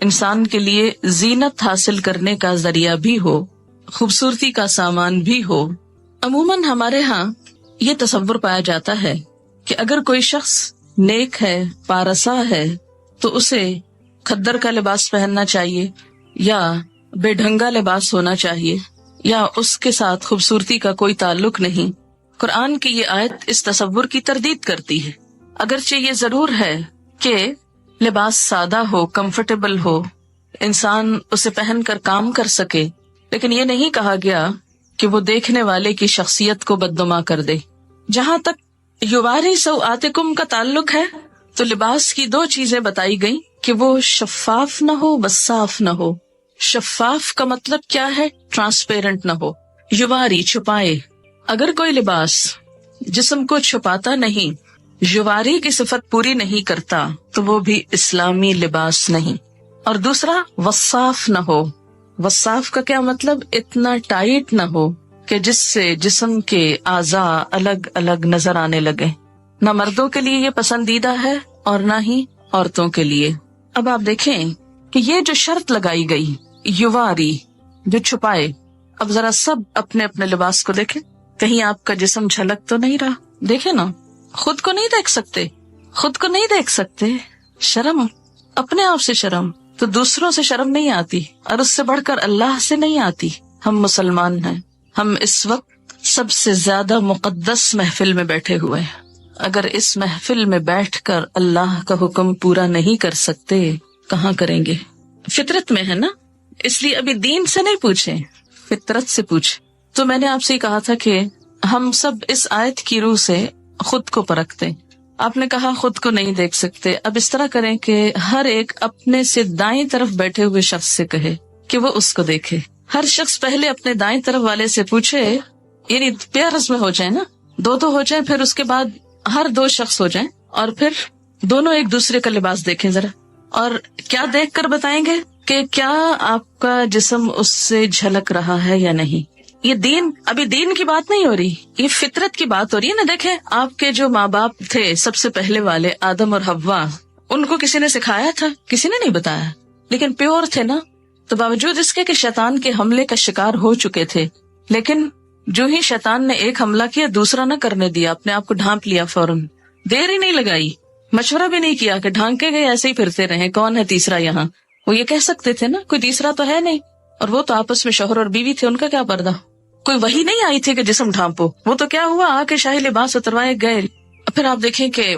انسان کے لیے زینت حاصل کرنے کا ذریعہ بھی ہو، خوبصورتی کا سامان بھی ہو۔ عموماً ہمارے ہاں یہ تصور پایا جاتا ہے کہ اگر کوئی شخص نیک ہے، پارسا ہے، تو اسے کھدر کا لباس پہننا چاہیے یا بے ڈھنگا لباس ہونا چاہیے، یا اس کے ساتھ خوبصورتی کا کوئی تعلق نہیں۔ قرآن کی یہ آیت اس تصور کی تردید کرتی ہے۔ اگرچہ یہ ضرور ہے کہ لباس سادہ ہو، کمفرٹیبل ہو، انسان اسے پہن کر کام کر سکے، لیکن یہ نہیں کہا گیا کہ وہ دیکھنے والے کی شخصیت کو بدنما کر دے۔ جہاں تک یواری سوآتکم کا تعلق ہے تو لباس کی دو چیزیں بتائی گئیں کہ وہ شفاف نہ ہو، وصاف نہ ہو۔ شفاف کا مطلب کیا ہے؟ ٹرانسپیرنٹ نہ ہو، یواری چھپائے۔ اگر کوئی لباس جسم کو چھپاتا نہیں، یواری کی صفت پوری نہیں کرتا، تو وہ بھی اسلامی لباس نہیں۔ اور دوسرا وصاف نہ ہو۔ وصاف کا کیا مطلب؟ اتنا ٹائٹ نہ ہو کہ جس سے جسم کے اعضاء الگ الگ نظر آنے لگے۔ نہ مردوں کے لیے یہ پسندیدہ ہے اور نہ ہی عورتوں کے لیے۔ اب آپ دیکھیں کہ یہ جو شرط لگائی گئی، یواری، جو چھپائے، اب ذرا سب اپنے اپنے لباس کو دیکھیں، کہیں آپ کا جسم جھلک تو نہیں رہا؟ دیکھیں نا، خود کو نہیں دیکھ سکتے، خود کو نہیں دیکھ سکتے، شرم، اپنے آپ سے شرم، تو دوسروں سے شرم نہیں آتی، اور اس سے بڑھ کر اللہ سے نہیں آتی۔ ہم مسلمان ہیں، ہم اس وقت سب سے زیادہ مقدس محفل میں بیٹھے ہوئے ہیں۔ اگر اس محفل میں بیٹھ کر اللہ کا حکم پورا نہیں کر سکتے، کہاں کریں گے؟ فطرت میں ہے نا، اس لیے ابھی دین سے نہیں پوچھیں، فطرت سے پوچھیں۔ تو میں نے آپ سے کہا تھا کہ ہم سب اس آیت کی روح سے خود کو پرکھتے۔ آپ نے کہا خود کو نہیں دیکھ سکتے، اب اس طرح کریں کہ ہر ایک اپنے سے دائیں طرف بیٹھے ہوئے شخص سے کہے کہ وہ اس کو دیکھے۔ ہر شخص پہلے اپنے دائیں طرف والے سے پوچھے، یعنی پیئرز میں ہو جائیں نا، دو ہو جائیں، پھر اس کے بعد ہر دو شخص ہو جائیں، اور پھر دونوں ایک دوسرے کا لباس دیکھیں ذرا، اور کیا دیکھ کر بتائیں گے کہ کیا آپ کا جسم اس سے جھلک رہا ہے یا نہیں۔ یہ دین، ابھی دین کی بات نہیں ہو رہی، یہ فطرت کی بات ہو رہی ہے نا۔ دیکھیں آپ کے جو ماں باپ تھے سب سے پہلے والے، آدم اور حوا، ان کو کسی نے سکھایا تھا؟ کسی نے نہیں بتایا، لیکن پیور تھے نا۔ تو باوجود اس کے کہ شیطان کے حملے کا شکار ہو چکے تھے، لیکن جو ہی شیطان نے ایک حملہ کیا دوسرا نہ کرنے دیا، اپنے آپ کو ڈھانپ لیا فوراً، دیر ہی نہیں لگائی، مشورہ بھی نہیں کیا کہ ڈھانکے گئے ایسے ہی پھرتے رہے، کون ہے تیسرا یہاں؟ وہ یہ کہہ سکتے تھے نا کوئی تیسرا تو ہے نہیں، اور وہ تو آپس میں شوہر اور بیوی تھے، ان کا کیا پردہ؟ کوئی وحی نہیں آئی تھی کہ جسم ڈھانپو، وہ تو کیا ہوا، آ کے شاہی لباس اتروائے گئے۔ پھر آپ دیکھیں کہ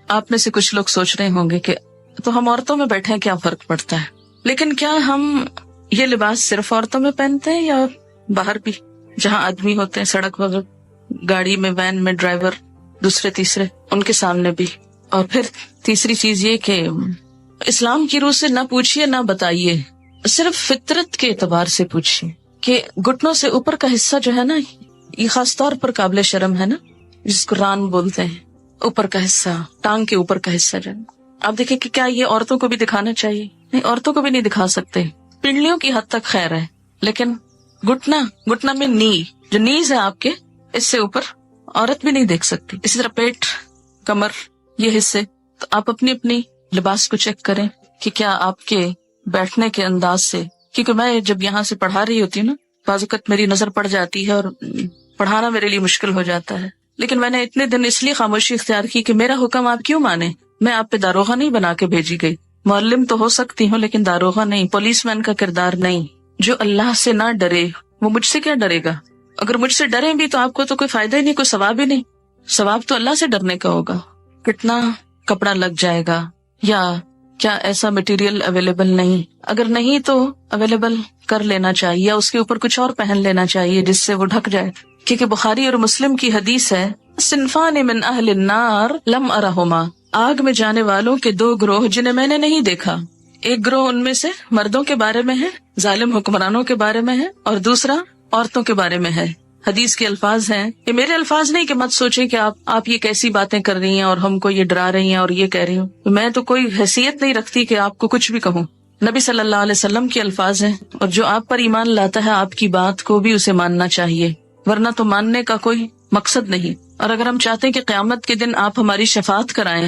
آپ میں سے کچھ لوگ سوچ رہے ہوں گے کہ تو ہم عورتوں میں بیٹھے ہیں، کیا فرق پڑتا ہے؟ لیکن کیا ہم یہ لباس صرف عورتوں میں پہنتے ہیں یا باہر بھی، جہاں آدمی ہوتے ہیں، سڑک وغیرہ، گاڑی میں، وین میں، ڈرائیور، دوسرے تیسرے، ان کے سامنے بھی؟ اور پھر تیسری چیز یہ کہ اسلام کی روح سے نہ پوچھیے نہ بتائیے، صرف فطرت کے اعتبار سے پوچھیے کہ گھٹنوں سے اوپر کا حصہ جو ہے نا، یہ خاص طور پر قابل شرم ہے نا، جس کو ران بولتے ہیں، اوپر کا حصہ، ٹانگ کے اوپر کا حصہ جو ہے، آپ دیکھیں کہ کیا یہ عورتوں کو بھی دکھانا چاہیے؟ نہیں، عورتوں کو بھی نہیں دکھا سکتے، پنڈلیوں کی حد تک خیر ہے، لیکن گھٹنا میں نی، جو نیز ہے آپ کے، اس سے اوپر عورت بھی نہیں دیکھ سکتی۔ اسی طرح پیٹ، کمر، یہ حصے، تو آپ اپنی اپنی لباس کو چیک کریں کہ کیا آپ کے بیٹھنے کے انداز سے، کیونکہ میں جب یہاں سے پڑھا رہی ہوتی ہوں نا، بعض اوقات میری نظر پڑ جاتی ہے اور پڑھانا میرے لیے مشکل ہو جاتا ہے، لیکن میں نے اتنے دن اس لیے خاموشی اختیار کی کہ میرا حکم آپ کیوں مانے؟ میں آپ پہ داروغہ نہیں بنا کے بھیجی گئی، معلم تو ہو سکتی ہوں لیکن داروغہ نہیں، پولیس مین کا کردار نہیں۔ جو اللہ سے نہ ڈرے وہ مجھ سے کیا ڈرے گا؟ اگر مجھ سے ڈریں بھی تو آپ کو تو کوئی فائدہ ہی نہیں، کوئی ثواب ہی نہیں، ثواب تو اللہ سے ڈرنے کا ہوگا۔ کتنا کپڑا لگ جائے گا، یا کیا ایسا مٹیریل اویلیبل نہیں؟ اگر نہیں تو اویلیبل کر لینا چاہیے، یا اس کے اوپر کچھ اور پہن لینا چاہیے جس سے وہ ڈھک جائے، کیونکہ بخاری اور مسلم کی حدیث ہے، صنفان من اہل النار لم ارہما، آگ میں جانے والوں کے دو گروہ جنہیں میں نے نہیں دیکھا، ایک گروہ ان میں سے مردوں کے بارے میں ہے، ظالم حکمرانوں کے بارے میں ہے، اور دوسرا عورتوں کے بارے میں ہے۔ حدیث کے الفاظ ہیں، یہ میرے الفاظ نہیں کہ مت سوچیں کہ آپ یہ کیسی باتیں کر رہی ہیں اور ہم کو یہ ڈرا رہی ہیں اور یہ کہہ رہی ہوں، میں تو کوئی حیثیت نہیں رکھتی کہ آپ کو کچھ بھی کہوں، نبی صلی اللہ علیہ وسلم کے الفاظ ہیں، اور جو آپ پر ایمان لاتا ہے آپ کی بات کو بھی اسے ماننا چاہیے، ورنہ تو ماننے کا کوئی مقصد نہیں۔ اور اگر ہم چاہتے ہیں کہ قیامت کے دن آپ ہماری شفاعت کرائیں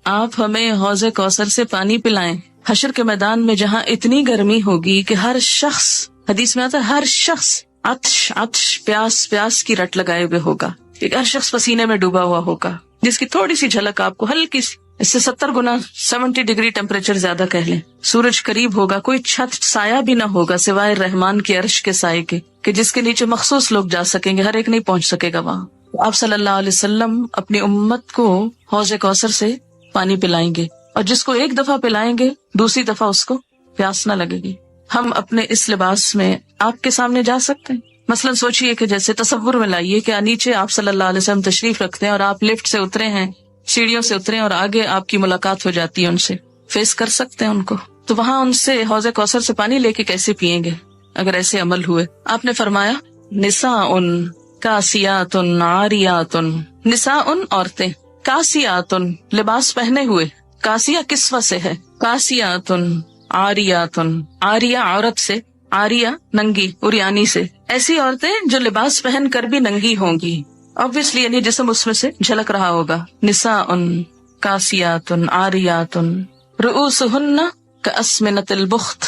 آپ ہمیں حوض کوثر سے پانی پلائیں، حشر کے میدان میں جہاں اتنی گرمی ہوگی کہ ہر شخص، حدیث میں آتا ہے ہر شخص عطش پیاس کی رٹ لگائے ہوئے ہوگا، ہر شخص پسینے میں ڈوبا ہوا ہوگا، جس کی تھوڑی سی جھلک آپ کو ہلکی سی، اس سے 70 گنا 70 ڈگری ٹیمپریچر زیادہ کہہ لیں، سورج قریب ہوگا، کوئی چھت سایہ بھی نہ ہوگا سوائے رحمان کے عرش کے سائے کے، کہ جس کے نیچے مخصوص لوگ جا سکیں گے، ہر ایک نہیں پہنچ سکے گا وہاں۔ آپ صلی اللہ علیہ وسلم اپنی امت کو حوض کوثر سے پانی پلائیں گے، اور جس کو ایک دفعہ پلائیں گے دوسری دفعہ اس کو پیاس نہ لگے گی۔ ہم اپنے اس لباس میں آپ کے سامنے جا سکتے ہیں؟ مثلاً سوچئے کہ جیسے تصور میں لائیے کہ نیچے آپ صلی اللہ علیہ وسلم تشریف رکھتے ہیں اور آپ لفٹ سے اترے ہیں، سیڑھیوں سے اترے اور آگے آپ کی ملاقات ہو جاتی ہے، ان سے فیس کر سکتے ہیں ان کو، تو وہاں ان سے حوض کوثر سے پانی لے کے کیسے پئیں گے اگر ایسے عمل ہوئے؟ آپ نے فرمایا نساء کاسیات عاریات، نساء عورتیں، کاسیات لباس پہنے ہوئے، کاسیہ کسوہ سے ہے، کاسیات عاریات، عاریہ عورت سے، عاریہ ننگی عریانی سے، ایسی عورتیں جو لباس پہن کر بھی ننگی ہوں گی، obviously یعنی جسم اس میں سے جھلک رہا ہوگا۔ نساء کاسیات عاریات رؤوسہن کاسمنۃ البخت،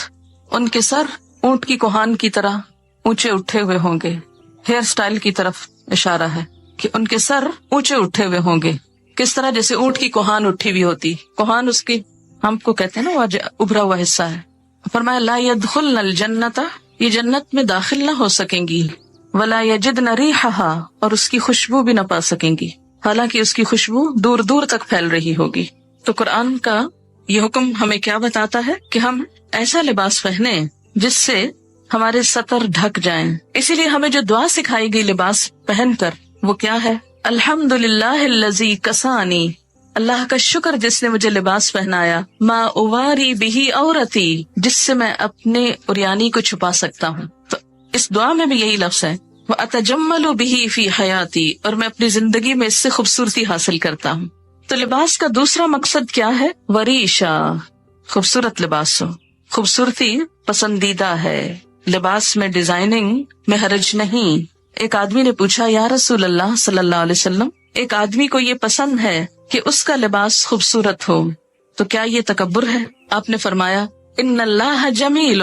ان کے سر اونٹ کی کوہان کی طرح اونچے اٹھے ہوئے ہوں گے، ہیئر سٹائل کی طرف اشارہ ہے کہ ان کے سر اونچے اٹھے ہوئے ہوں گے، کس طرح؟ جیسے اونٹ کی کوہان اٹھی ہوئی ہوتی، کوہان اس کی ہم کو کہتے ہیں نا وہ ابھرا ہوا حصہ ہے۔ فرمایا لا يدخلن الجنۃ، یہ جنت میں داخل نہ ہو سکیں گی، ولا یجدن ریحھا، اور اس کی خوشبو بھی نہ پا سکیں گی، حالانکہ اس کی خوشبو دور دور تک پھیل رہی ہوگی۔ تو قرآن کا یہ حکم ہمیں کیا بتاتا ہے کہ ہم ایسا لباس پہنے جس سے ہمارے سطر ڈھک جائیں۔ اسی لیے ہمیں جو دعا سکھائی گئی لباس پہن کر وہ کیا ہے؟ الحمدللہ الذی کسانی، اللہ کا شکر جس نے مجھے لباس پہنایا، ما اواری بہی عورتی، جس سے میں اپنے عریانی کو چھپا سکتا ہوں۔ تو اس دعا میں بھی یہی لفظ ہے، واتجمل بہی فی حیاتی، اور میں اپنی زندگی میں اس سے خوبصورتی حاصل کرتا ہوں۔ تو لباس کا دوسرا مقصد کیا ہے؟ وریشا، خوبصورت لباس ہو، خوبصورتی پسندیدہ ہے، لباس میں ڈیزائننگ میں حرج نہیں۔ ایک آدمی نے پوچھا یا رسول اللہ صلی اللہ علیہ وسلم، ایک آدمی کو یہ پسند ہے کہ اس کا لباس خوبصورت ہو، تو کیا یہ تکبر ہے؟ آپ نے فرمایا ان اللہ جمیل،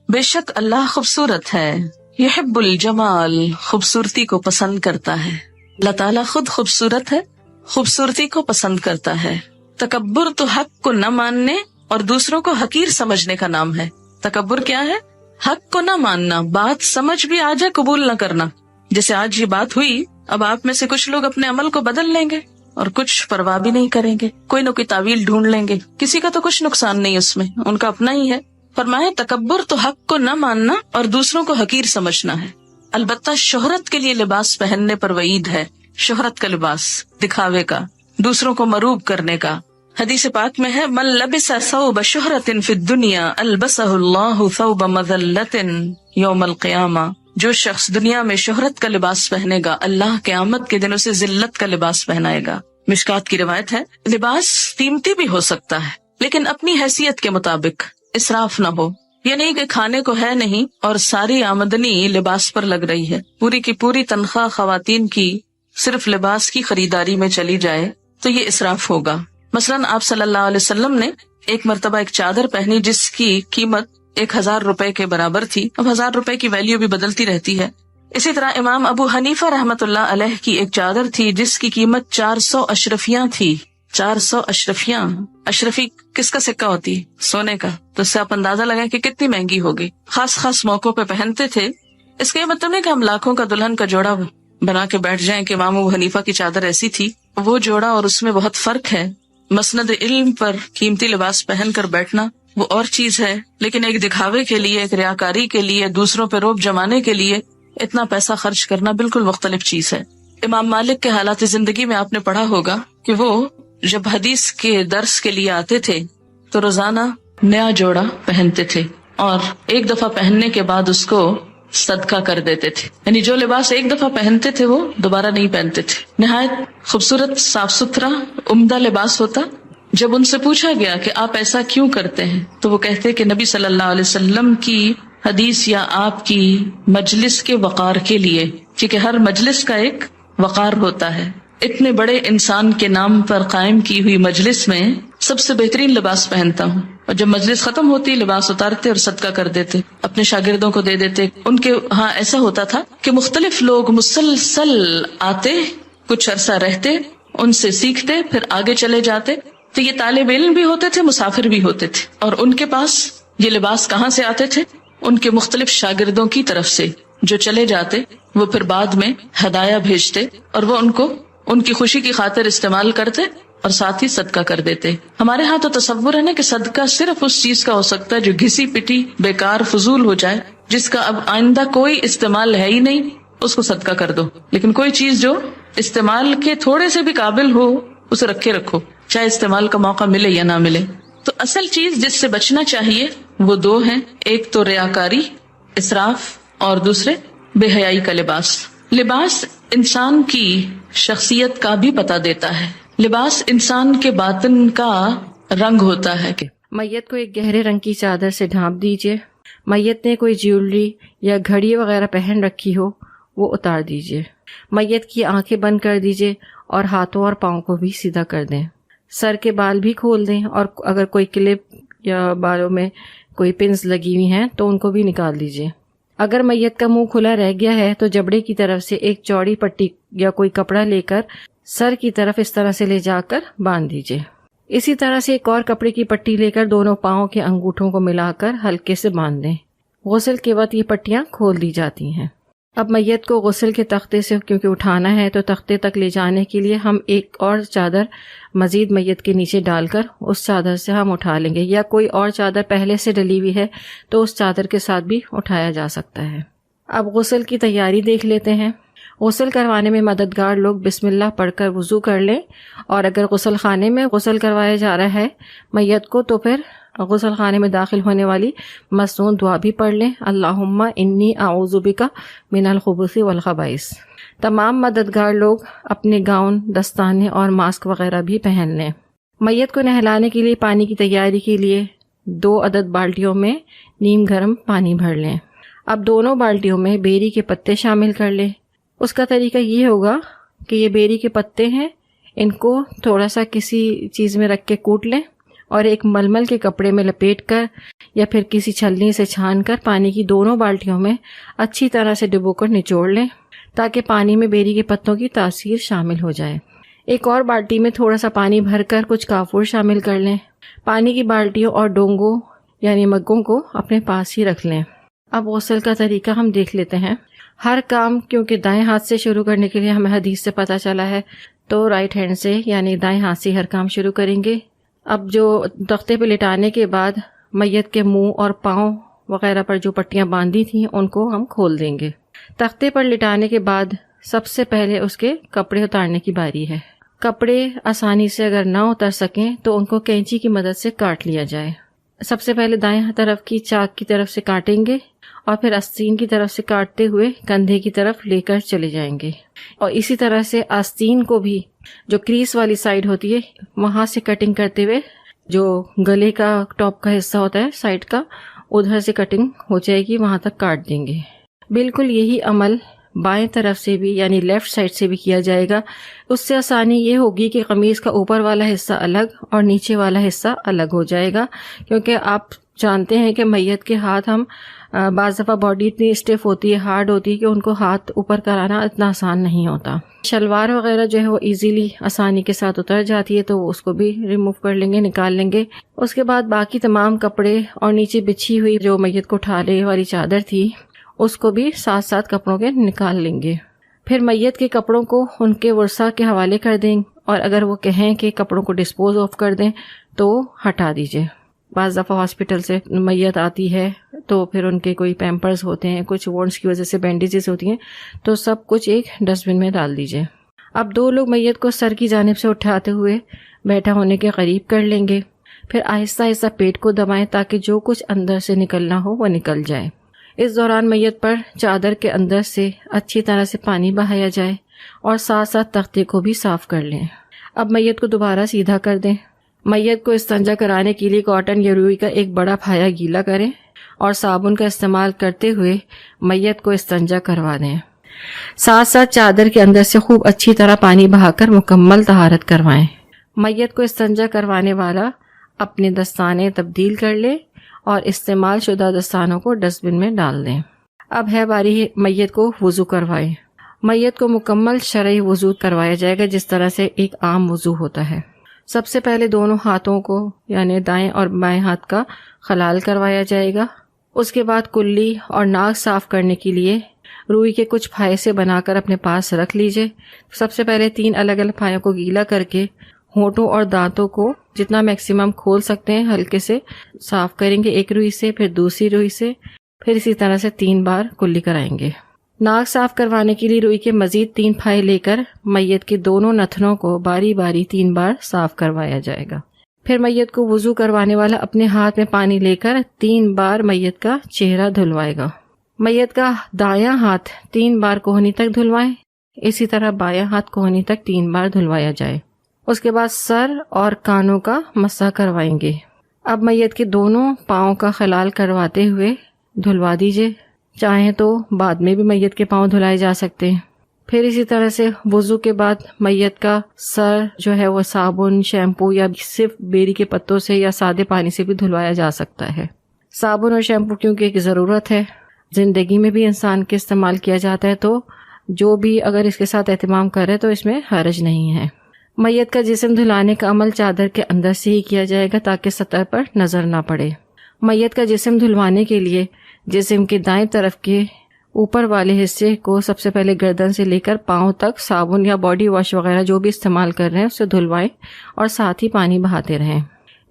بے شک اللہ خوبصورت ہے، یحب الجمال، خوبصورتی کو پسند کرتا ہے۔ اللہ تعالیٰ خود خوبصورت ہے، خوبصورتی کو پسند کرتا ہے۔ تکبر تو حق کو نہ ماننے اور دوسروں کو حقیر سمجھنے کا نام ہے۔ تکبر کیا ہے؟ حق کو نہ ماننا، بات سمجھ بھی آ جائے قبول نہ کرنا۔ جیسے آج یہ بات ہوئی، اب آپ میں سے کچھ لوگ اپنے عمل کو بدل لیں گے اور کچھ پرواہ بھی نہیں کریں گے، کوئی نہ کوئی تعویل ڈھونڈ لیں گے، کسی کا تو کچھ نقصان نہیں اس میں، ان کا اپنا ہی ہے۔ فرمایا تکبر تو حق کو نہ ماننا اور دوسروں کو حقیر سمجھنا ہے۔ البتہ شہرت کے لیے لباس پہننے پر وعید ہے، شہرت کا لباس، دکھاوے کا، دوسروں کو مروب کرنے کا۔ حدیث پاک میں ہے من لبس ثوب شہرت فی الدنیا البسہ اللہ ثوب مذلت یوم القیامہ، جو شخص دنیا میں شہرت کا لباس پہنے گا اللہ قیامت کے دن اسے ذلت کا لباس پہنائے گا۔ مشکات کی روایت ہے لباس قیمتی بھی ہو سکتا ہے لیکن اپنی حیثیت کے مطابق، اسراف نہ ہو، یہ نہیں کہ کھانے کو ہے نہیں اور ساری آمدنی لباس پر لگ رہی ہے، پوری کی پوری تنخواہ خواتین کی صرف لباس کی خریداری میں چلی جائے تو یہ اسراف ہوگا۔ مثلاً آپ صلی اللہ علیہ وسلم نے ایک مرتبہ ایک چادر پہنی جس کی قیمت 1000 روپے کے برابر تھی۔ اب 1000 روپے کی ویلیو بھی بدلتی رہتی ہے۔ اسی طرح امام ابو حنیفہ رحمۃ اللہ علیہ کی ایک چادر تھی جس کی قیمت 400 اشرفیاں تھی۔ 400 اشرفیاں، اشرفی کس کا سکہ ہوتی؟ سونے کا۔ تو اس سے آپ اندازہ لگائیں کہ کتنی مہنگی ہوگی۔ خاص موقعوں پہ پہنتے تھے۔ اس کا یہ مطلب نہیں کہ ہم لاکھوں کا دلہن کا جوڑا بنا کے بیٹھ جائیں کہ امام ابو حنیفہ کی چادر ایسی تھی۔ وہ جوڑا اور اس میں بہت فرق ہے۔ مسند علم پر قیمتی لباس پہن کر بیٹھنا وہ اور چیز ہے، لیکن ایک دکھاوے کے لیے، ایک ریاکاری کے لیے، دوسروں پہ روب جمانے کے لیے اتنا پیسہ خرچ کرنا بالکل مختلف چیز ہے۔ امام مالک کے حالات زندگی میں آپ نے پڑھا ہوگا کہ وہ جب حدیث کے درس کے لیے آتے تھے تو روزانہ نیا جوڑا پہنتے تھے اور ایک دفعہ پہننے کے بعد اس کو صدقہ کر دیتے تھے، یعنی جو لباس ایک دفعہ پہنتے تھے وہ دوبارہ نہیں پہنتے تھے۔ نہایت خوبصورت، صاف ستھرا، عمدہ لباس ہوتا۔ جب ان سے پوچھا گیا کہ آپ ایسا کیوں کرتے ہیں تو وہ کہتے کہ نبی صلی اللہ علیہ وسلم کی حدیث یا آپ کی مجلس کے وقار کے لیے، کیونکہ ہر مجلس کا ایک وقار ہوتا ہے، اتنے بڑے انسان کے نام پر قائم کی ہوئی مجلس میں سب سے بہترین لباس پہنتا ہوں، اور جب مجلس ختم ہوتی لباس اتارتے اور صدقہ کر دیتے، اپنے شاگردوں کو دے دیتے. ان کے ہاں ایسا ہوتا تھا کہ مختلف لوگ مسلسل آتے، کچھ عرصہ رہتے، ان سے سیکھتے، پھر آگے چلے جاتے. تو یہ طالب علم بھی ہوتے تھے، مسافر بھی ہوتے تھے، اور ان کے پاس یہ لباس کہاں سے آتے تھے؟ ان کے مختلف شاگردوں کی طرف سے جو چلے جاتے، وہ پھر بعد میں ہدایہ بھیجتے اور وہ ان کو ان کی خوشی کی خاطر استعمال کرتے اور ساتھ ہی صدقہ کر دیتے. ہمارے ہاں تو تصور ہے نا کہ صدقہ صرف اس چیز کا ہو سکتا ہے جو گھسی پٹی بیکار فضول ہو جائے، جس کا اب آئندہ کوئی استعمال ہے ہی نہیں، اس کو صدقہ کر دو. لیکن کوئی چیز جو استعمال کے تھوڑے سے بھی قابل ہو اسے رکھے رکھو، چاہے استعمال کا موقع ملے یا نہ ملے. تو اصل چیز جس سے بچنا چاہیے وہ دو ہیں، ایک تو ریاکاری، اسراف، اور دوسرے بے حیائی کا لباس. لباس انسان کی شخصیت کا بھی پتہ دیتا ہے. لباس انسان کے باطن کا رنگ ہوتا ہے. میت کو ایک گہرے رنگ کی چادر سے ڈھانپ دیجیے. میت نے کوئی جیولری یا گھڑی وغیرہ پہن رکھی ہو وہ اتار دیجیے. میت کی آنکھیں بند کر دیجیے اور ہاتھوں اور پاؤں کو بھی سیدھا کر دیں. سر کے بال بھی کھول دیں، اور اگر کوئی کلپ یا بالوں میں کوئی پنز لگی ہوئی ہیں تو ان کو بھی نکال دیجیے. اگر میت کا منہ کھلا رہ گیا ہے تو جبڑے کی طرف سے ایک چوڑی پٹی یا کوئی کپڑا لے کر سر کی طرف اس طرح سے لے جا کر باندھ دیجیے. اسی طرح سے ایک اور کپڑے کی پٹی لے کر دونوں پاؤں کے انگوٹھوں کو ملا کر ہلکے سے باندھ دیں. غسل کے وقت یہ پٹیاں کھول دی جاتی ہیں. اب میت کو غسل کے تختے سے کیونکہ اٹھانا ہے تو تختے تک لے جانے کے لیے ہم ایک اور چادر مزید میت کے نیچے ڈال کر اس چادر سے ہم اٹھا لیں گے، یا کوئی اور چادر پہلے سے ڈلی ہوئی ہے تو اس چادر کے ساتھ بھی اٹھایا جا سکتا ہے. اب غسل کی تیاری دیکھ لیتے ہیں. غسل کروانے میں مددگار لوگ بسم اللہ پڑھ کر وضو کر لیں، اور اگر غسل خانے میں غسل کروایا جا رہا ہے میت کو تو پھر غسل خانے میں داخل ہونے والی مسنون دعا بھی پڑھ لیں، اللہم انی اعوذ بک من الخبث والخبائث. تمام مددگار لوگ اپنے گاؤن، دستانے اور ماسک وغیرہ بھی پہن لیں. میت کو نہلانے کے لیے پانی کی تیاری کے لیے 2 عدد بالٹیوں میں نیم گرم پانی بھر لیں. اب دونوں بالٹیوں میں بیری کے پتے شامل کر لیں. اس کا طریقہ یہ ہوگا کہ یہ بیری کے پتے ہیں، ان کو تھوڑا سا کسی چیز میں رکھ کے کوٹ لیں اور ایک ململ کے کپڑے میں لپیٹ کر یا پھر کسی چھلنی سے چھان کر پانی کی دونوں بالٹیوں میں اچھی طرح سے ڈبو کر نچوڑ لیں تاکہ پانی میں بیری کے پتوں کی تاثیر شامل ہو جائے. ایک اور بالٹی میں تھوڑا سا پانی بھر کر کچھ کافور شامل کر لیں. پانی کی بالٹیوں اور ڈونگوں یعنی مگوں کو اپنے پاس ہی رکھ لیں. اب غسل کا طریقہ ہم دیکھ لیتے ہیں. ہر کام کیونکہ دائیں ہاتھ سے شروع کرنے کے لیے ہمیں حدیث سے پتہ چلا ہے تو رائٹ ہینڈ سے یعنی دائیں ہاتھ سے ہر کام شروع کریں گے. اب جو تختے پہ لٹانے کے بعد میت کے منہ اور پاؤں وغیرہ پر جو پٹیاں باندھی تھیں ان کو ہم کھول دیں گے. تختے پر لٹانے کے بعد سب سے پہلے اس کے کپڑے اتارنے کی باری ہے. کپڑے آسانی سے اگر نہ اتر سکیں تو ان کو کینچی کی مدد سے کاٹ لیا جائے. سب سے پہلے دائیں طرف کی چاک کی طرف سے کاٹیں گے اور پھر آستین کی طرف سے کاٹتے ہوئے کندھے کی طرف لے کر چلے جائیں گے. اور اسی طرح سے آستین کو بھی جو کریس والی سائڈ ہوتی ہے وہاں سے کٹنگ کرتے ہوئے جو گلے کا ٹاپ کا حصہ ہوتا ہے سائڈ کا ادھر سے کٹنگ ہو جائے گی، وہاں تک کاٹ دیں گے. بالکل یہی عمل بائیں طرف سے بھی یعنی لیفٹ سائڈ سے بھی کیا جائے گا. اس سے آسانی یہ ہوگی کہ قمیض کا اوپر والا حصہ الگ اور نیچے والا حصہ الگ ہو جائے گا، کیونکہ آپ جانتے ہیں کہ میت کے ہاتھ ہم بعض دفعہ باڈی اتنی اسٹیف ہوتی ہے، ہارڈ ہوتی ہے کہ ان کو ہاتھ اوپر کرانا اتنا آسان نہیں ہوتا. شلوار وغیرہ جو ہے وہ ایزیلی آسانی کے ساتھ اتر جاتی ہے تو اس کو بھی ریموو کر لیں گے، نکال لیں گے. اس کے بعد باقی تمام کپڑے اور نیچے بچھی ہوئی جو میت کو اٹھانے والی چادر تھی اس کو بھی ساتھ ساتھ کپڑوں کے نکال لیں گے. پھر میت کے کپڑوں کو ان کے ورثہ کے حوالے کر دیں، اور اگر وہ کہیں کہ کپڑوں کو ڈسپوز آف کر دیں تو ہٹا دیجئے. بعض دفعہ ہاسپٹل سے میت آتی ہے تو پھر ان کے کوئی پیمپرز ہوتے ہیں، کچھ وونڈس کی وجہ سے بینڈیجز ہوتی ہیں، تو سب کچھ ایک ڈسٹ بن میں ڈال دیجئے. اب 2 لوگ میت کو سر کی جانب سے اٹھاتے ہوئے بیٹھا ہونے کے قریب کر لیں گے. پھر آہستہ آہستہ پیٹ کو دبائیں تاکہ جو کچھ اندر سے نکلنا ہو وہ نکل جائے. اس دوران میت پر چادر کے اندر سے اچھی طرح سے پانی بہایا جائے اور ساتھ ساتھ تختے کو بھی صاف کر لیں. اب میت کو دوبارہ سیدھا کر دیں. میت کو استنجا کرانے کے لیے کاٹن یا روئی کا ایک بڑا پھایا گیلا کریں اور صابن کا استعمال کرتے ہوئے میت کو استنجا کروا دیں. ساتھ ساتھ چادر کے اندر سے خوب اچھی طرح پانی بہا کر مکمل طہارت کروائیں۔ میت کو استنجا کروانے والا اپنے دستانے تبدیل کر لے اور استعمال شدہ دستانوں کو ڈسٹ بن میں ڈال دیں۔ اب ہے باری میت کو وضو کروائیں۔ میت کو مکمل شرعی وضو کروایا جائے گا جس طرح سے ایک عام وضو ہوتا ہے۔ سب سے پہلے دونوں ہاتھوں کو یعنی دائیں اور بائیں ہاتھ کا خلال کروایا جائے گا۔ اس کے بعد کلی اور ناک صاف کرنے کے لیے روئی کے کچھ پھائے سے بنا کر اپنے پاس رکھ لیجئے۔ سب سے پہلے 3 الگ الگ پھایوں کو گیلا کر کے ہونٹوں اور دانتوں کو جتنا میکسیمم کھول سکتے ہیں ہلکے سے صاف کریں گے، ایک روئی سے، پھر دوسری روئی سے، پھر اسی طرح سے 3 بار کلی کرائیں گے۔ ناک صاف کروانے کے لیے روئی کے مزید 3 پھائے لے کر میت کے دونوں نتنوں کو باری باری 3 بار صاف کروایا جائے گا۔ پھر میت کو وضو کروانے والا اپنے ہاتھ میں پانی لے کر 3 بار میت کا چہرہ دھلوائے گا۔ میت کا دایاں ہاتھ 3 بار کوہنی تک دھلوائیں، اسی طرح بایاں ہاتھ کوہنی تک 3 بار دھلوایا جائے۔ اس کے بعد سر اور کانوں کا مسح کروائیں گے۔ اب میت کے دونوں پاؤں کا خلال کرواتے ہوئے دھلوا دیجئے، چاہیں تو بعد میں بھی میت کے پاؤں دھلائے جا سکتے ہیں۔ پھر اسی طرح سے وضو کے بعد میت کا سر جو ہے وہ صابن، شیمپو یا صرف بیری کے پتوں سے یا سادے پانی سے بھی دھلوایا جا سکتا ہے۔ صابن اور شیمپو کیونکہ ایک ضرورت ہے، زندگی میں بھی انسان کے استعمال کیا جاتا ہے، تو جو بھی اگر اس کے ساتھ اہتمام کرے تو اس میں حرج نہیں ہے۔ میت کا جسم دھلانے کا عمل چادر کے اندر سے ہی کیا جائے گا تاکہ سطح پر نظر نہ پڑے۔ میت کا جسم دھلوانے کے لیے جسم کے دائیں طرف کے اوپر والے حصے کو سب سے پہلے گردن سے لے کر پاؤں تک صابن یا باڈی واش وغیرہ جو بھی استعمال کر رہے ہیں اسے دھلوائیں اور ساتھ ہی پانی بہاتے رہیں۔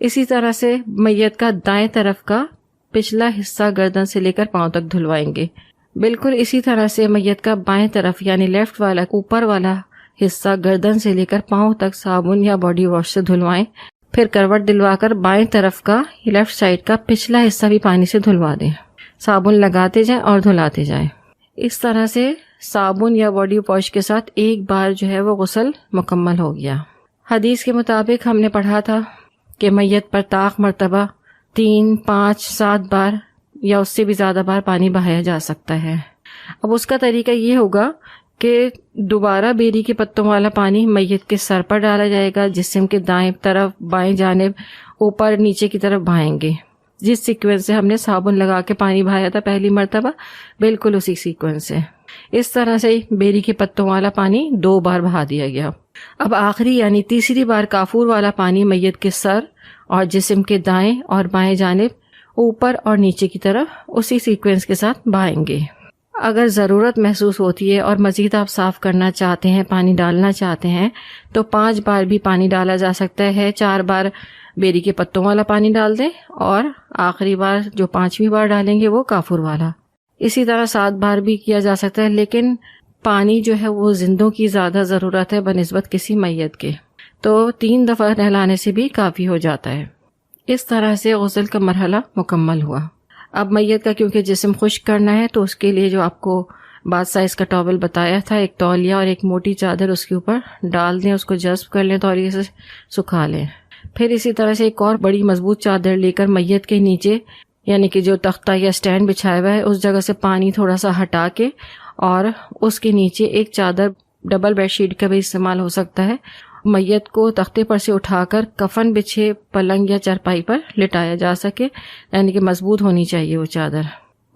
اسی طرح سے میت کا دائیں طرف کا پچھلا حصہ گردن سے لے کر پاؤں تک دھلوائیں گے۔ بالکل اسی طرح سے میت کا بائیں طرف یعنی لیفٹ والا اوپر والا حصہ گردن سے لے کر پاؤں تک صابن یا باڈی واش سے دھلوائیں۔ پھر کروٹ دلوا کر بائیں طرف کا لیفٹ سائڈ کا پچھلا حصہ بھی پانی سے دھلوا دیں۔ صابن لگاتے جائیں اور دھلاتے جائیں۔ اس طرح سے صابن یا باڈی واش کے ساتھ ایک بار جو ہے وہ غسل مکمل ہو گیا۔ حدیث کے مطابق ہم نے پڑھا تھا کہ میت پر طاق مرتبہ 3، 5، 7 بار یا اس سے بھی زیادہ بار پانی بہایا جا سکتا ہے۔ اب اس کا طریقہ یہ ہوگا کہ دوبارہ بیری کے پتوں والا پانی میت کے سر پر ڈالا جائے گا، جسم کے دائیں طرف بائیں جانب اوپر نیچے کی طرف بہائیں گے، جس سیکوینس سے ہم نے صابن لگا کے پانی بہایا تھا پہلی مرتبہ، بالکل اسی سیکوینس سے۔ اس طرح سے بیری کے پتوں والا پانی 2 بار بہا دیا گیا۔ اب آخری یعنی تیسری بار کافور والا پانی میت کے سر اور جسم کے دائیں اور بائیں جانب اوپر اور نیچے کی طرف اسی سیکوینس کے ساتھ بہائیں گے۔ اگر ضرورت محسوس ہوتی ہے اور مزید آپ صاف کرنا چاہتے ہیں، پانی ڈالنا چاہتے ہیں، تو 5 بار بھی پانی ڈالا جا سکتا ہے۔ 4 بار بیری کے پتوں والا پانی ڈال دیں اور آخری بار جو 5ویں بار ڈالیں گے وہ کافور والا۔ اسی طرح 7 بار بھی کیا جا سکتا ہے، لیکن پانی جو ہے وہ زندوں کی زیادہ ضرورت ہے بنسبت کسی میت کے، تو 3 دفعہ نہلانے سے بھی کافی ہو جاتا ہے۔ اس طرح سے غسل کا مرحلہ مکمل ہوا۔ اب میت کا کیونکہ جسم خشک کرنا ہے تو اس کے لیے جو آپ کو بعض سائز کا ٹاول بتایا تھا، ایک تولیہ اور ایک موٹی چادر اس کے اوپر ڈال دیں، اس کو جذب کر لیں، تولیے سے سکھا لیں۔ پھر اسی طرح سے ایک اور بڑی مضبوط چادر لے کر میت کے نیچے یعنی کہ جو تختہ یا سٹینڈ بچھایا ہوا ہے اس جگہ سے پانی تھوڑا سا ہٹا کے اور اس کے نیچے ایک چادر، ڈبل بیڈ شیٹ کا بھی استعمال ہو سکتا ہے، میت کو تختے پر سے اٹھا کر کفن بچھے پلنگ یا چرپائی پر لٹایا جا سکے، یعنی کہ مضبوط ہونی چاہیے وہ چادر۔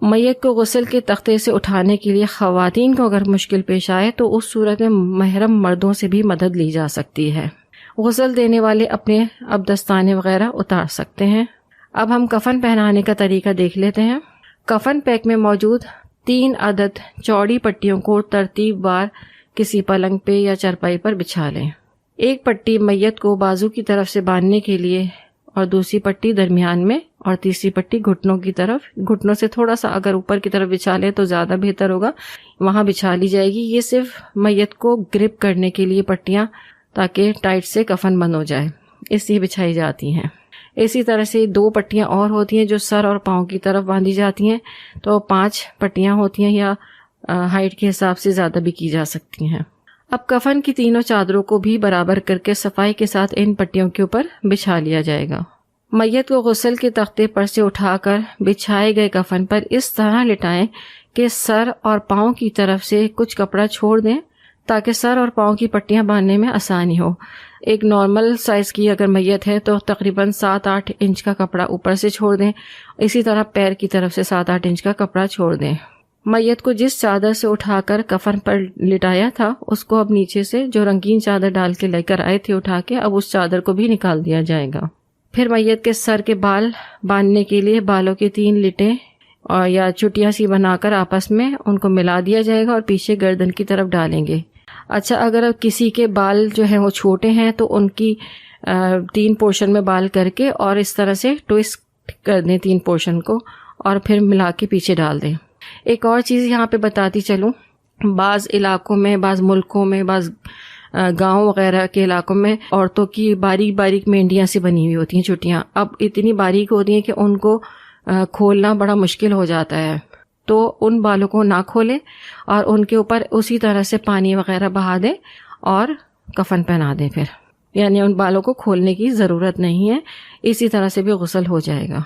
میت کو غسل کے تختے سے اٹھانے کے لیے خواتین کو اگر مشکل پیش آئے تو اس صورت میں محرم مردوں سے بھی مدد لی جا سکتی ہے۔ غسل دینے والے اپنے اب دستانے وغیرہ اتار سکتے ہیں۔ اب ہم کفن پہنانے کا طریقہ دیکھ لیتے ہیں۔ کفن پیک میں موجود 3 عدد چوڑی پٹیوں کو ترتیب بار کسی پلنگ پہ یا چرپائی پر بچھا لیں۔ ایک پٹی میت کو بازو کی طرف سے باندھنے کے لیے اور دوسری پٹی درمیان میں اور تیسری پٹی گھٹنوں کی طرف، گھٹنوں سے تھوڑا سا اگر اوپر کی طرف بچھا لیں تو زیادہ بہتر ہوگا، وہاں بچھا لی جائے گی۔ یہ صرف میت کو گرپ کرنے کے لیے پٹیاں، تاکہ ٹائٹ سے کفن بند ہو جائے، اس لیے بچھائی جاتی ہیں۔ اسی طرح سے 2 پٹیاں اور ہوتی ہیں جو سر اور پاؤں کی طرف باندھی جاتی ہیں، تو 5 پٹیاں ہوتی ہیں یا ہائٹ کے حساب سے زیادہ بھی کی جا سکتی ہیں۔ اب کفن کی تینوں چادروں کو بھی برابر کر کے صفائی کے ساتھ ان پٹیوں کے اوپر بچھا لیا جائے گا۔ میت کو غسل کے تختے پر سے اٹھا کر بچھائے گئے کفن پر اس طرح لٹائیں کہ سر اور پاؤں کی طرف سے کچھ کپڑا چھوڑ دیں تاکہ سر اور پاؤں کی پٹیاں باندھنے میں آسانی ہو. ایک نارمل سائز کی اگر میت ہے تو تقریباً 7-8 انچ کا کپڑا اوپر سے چھوڑ دیں. اسی طرح پیر کی طرف سے 7-8 انچ کا کپڑا چھوڑ دیں. میت کو جس چادر سے اٹھا کر کفن پر لٹایا تھا اس کو اب نیچے سے جو رنگین چادر ڈال کے لے کر آئے تھے اٹھا کے اب اس چادر کو بھی نکال دیا جائے گا. پھر میت کے سر کے بال باندھنے کے لیے بالوں کی 3 لٹیں اور یا چٹیاں سی بنا کر آپس میں ان کو ملا دیا جائے گا اور پیچھے گردن کی طرف ڈالیں گے. اچھا، اگر کسی کے بال جو ہیں وہ چھوٹے ہیں تو ان کی 3 پورشن میں بال کر کے اور اس طرح سے ٹوسٹ کر دیں 3 پورشن کو اور پھر ملا کے پیچھے ڈال دیں. ایک اور چیز یہاں پہ بتاتی چلوں، بعض علاقوں میں، بعض ملکوں میں، بعض گاؤں وغیرہ کے علاقوں میں عورتوں کی باریک باریک مینڈیاں سے بنی ہوئی ہوتی ہیں چٹیاں. اب اتنی باریک ہوتی ہیں کہ ان کو کھولنا بڑا مشکل ہو جاتا ہے، تو ان بالوں کو نہ کھولیں اور ان کے اوپر اسی طرح سے پانی وغیرہ بہا دیں اور کفن پہنا دیں. پھر یعنی ان بالوں کو کھولنے کی ضرورت نہیں ہے، اسی طرح سے بھی غسل ہو جائے گا.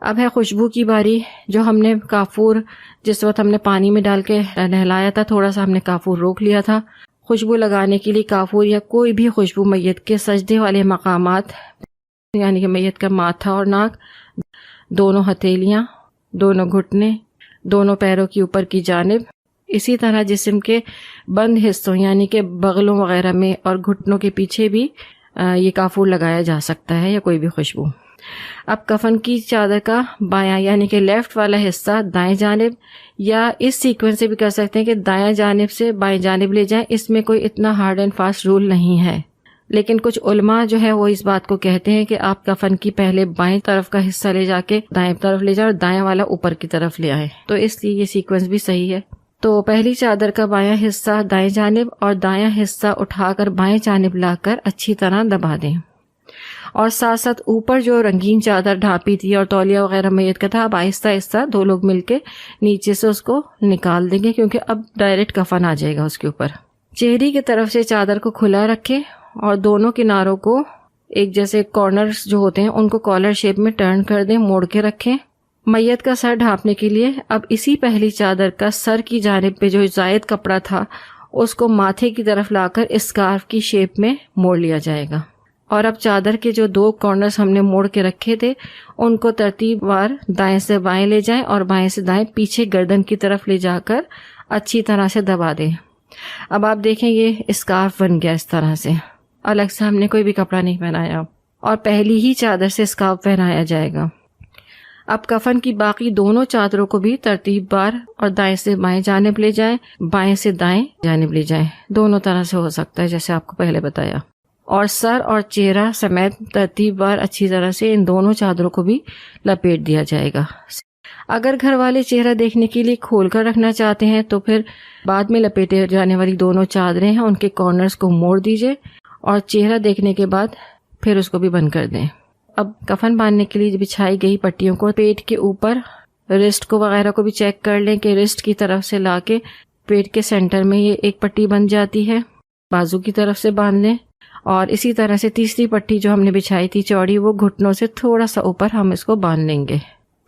اب ہے خوشبو کی باری. جو ہم نے کافور جس وقت ہم نے پانی میں ڈال کے نہلایا تھا تھوڑا سا ہم نے کافور روک لیا تھا. خوشبو لگانے کے لیے کافور یا کوئی بھی خوشبو میت کے سجدے والے مقامات یعنی کہ میت کا ماتھا اور ناک، دونوں ہتھیلیاں، دونوں گھٹنے، دونوں پیروں کی اوپر کی جانب، اسی طرح جسم کے بند حصوں یعنی کہ بغلوں وغیرہ میں اور گھٹنوں کے پیچھے بھی یہ کافور لگایا جا سکتا ہے یا کوئی بھی خوشبو. اب کفن کی چادر کا بایاں یعنی کہ لیفٹ والا حصہ دائیں جانب یا اس سیکوینس سے بھی کر سکتے ہیں کہ دائیں جانب سے بائیں جانب لے جائیں. اس میں کوئی اتنا ہارڈ اینڈ فاسٹ رول نہیں ہے، لیکن کچھ علماء جو ہے وہ اس بات کو کہتے ہیں کہ آپ کفن کی پہلے بائیں طرف کا حصہ لے جا کے دائیں طرف لے جائیں اور دائیں والا اوپر کی طرف لے آئیں، تو اس لیے یہ سیکوینس بھی صحیح ہے. تو پہلی چادر کا بایاں حصہ دائیں جانب اور دایاں حصہ اٹھا کر بائیں جانب لا کر اچھی طرح دبا دیں، اور ساتھ ساتھ اوپر جو رنگین چادر ڈھانپی تھی اور تولیہ وغیرہ میت کا تھا اب آہستہ آہستہ 2 لوگ مل کے نیچے سے اس کو نکال دیں گے کیونکہ اب ڈائریکٹ کفن آ جائے گا اس کے اوپر. چہرے کی طرف سے چادر کو کھلا رکھیں اور دونوں کناروں کو ایک جیسے کارنرز جو ہوتے ہیں ان کو کالر شیپ میں ٹرن کر دیں، موڑ کے رکھیں. میت کا سر ڈھانپنے کے لیے اب اسی پہلی چادر کا سر کی جانب پہ جو زائد کپڑا تھا اس کو ماتھے کی طرف لا کر اسکارف کی شیپ میں موڑ لیا جائے گا. اور اب چادر کے جو 2 کارنرز ہم نے موڑ کے رکھے تھے ان کو ترتیب وار دائیں سے بائیں لے جائیں اور بائیں سے دائیں پیچھے گردن کی طرف لے جا کر اچھی طرح سے دبا دیں. اب آپ دیکھیں یہ اسکارف بن گیا اس طرح سے، الگ سے ہم نے کوئی بھی کپڑا نہیں پہنایا اور پہلی ہی چادر سے اسکارف پہنایا جائے گا. اب کفن کی باقی دونوں چادروں کو بھی ترتیب بار اور دائیں سے بائیں جانب لے جائیں، بائیں سے دائیں جانب لے جائیں، دونوں طرح سے ہو سکتا ہے جیسے آپ کو پہلے بتایا. اور سر اور چہرہ سمیت ترتیب بار اچھی طرح سے ان دونوں چادروں کو بھی لپیٹ دیا جائے گا. اگر گھر والے چہرہ دیکھنے کے لیے کھول کر رکھنا چاہتے ہیں تو پھر بعد میں لپیٹے جانے والی دونوں چادریں ہیں ان کے کارنرز کو موڑ دیجئے اور چہرہ دیکھنے کے بعد پھر اس کو بھی بند کر دیں. اب کفن باندھنے کے لیے بچھائی گئی پٹیوں کو پیٹ کے اوپر رسٹ کو وغیرہ کو بھی چیک کر لیں کہ رسٹ کی طرف سے لا کے پیٹ کے سینٹر میں یہ ایک پٹی بن جاتی ہے، بازو کی طرف سے باندھ لیں. اور اسی طرح سے تیسری پٹی جو ہم نے بچھائی تھی چوڑی وہ گھٹنوں سے تھوڑا سا اوپر ہم اس کو باندھ لیں گے.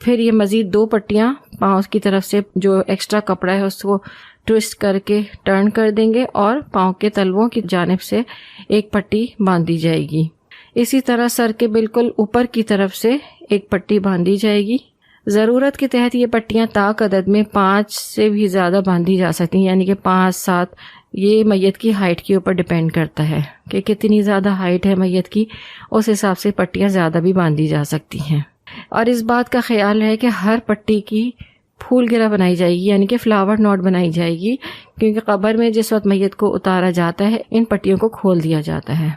پھر یہ مزید 2 پٹیاں پاؤں کی طرف سے جو ایکسٹرا کپڑا ہے اس کو ٹوسٹ کر کے ٹرن کر دیں گے اور پاؤں کے تلووں کی جانب سے ایک پٹی باندھ دی جائے گی. اسی طرح سر کے بالکل اوپر کی طرف سے ایک پٹی باندھی جائے گی. ضرورت کے تحت یہ پٹیاں طاق عدد میں 5 سے بھی زیادہ باندھی جا سکتی ہیں، یعنی کہ 5-7. یہ میت کی ہائٹ کے اوپر ڈیپینڈ کرتا ہے کہ کتنی زیادہ ہائٹ ہے میت کی، اس حساب سے پٹیاں زیادہ بھی باندھی جا سکتی ہیں. اور اس بات کا خیال ہے کہ ہر پٹی کی پھول گرا بنائی جائے گی، یعنی کہ فلاور نوٹ بنائی جائے گی، کیونکہ قبر میں جس وقت میت کو اتارا جاتا ہے ان پٹیوں کو کھول دیا جاتا ہے.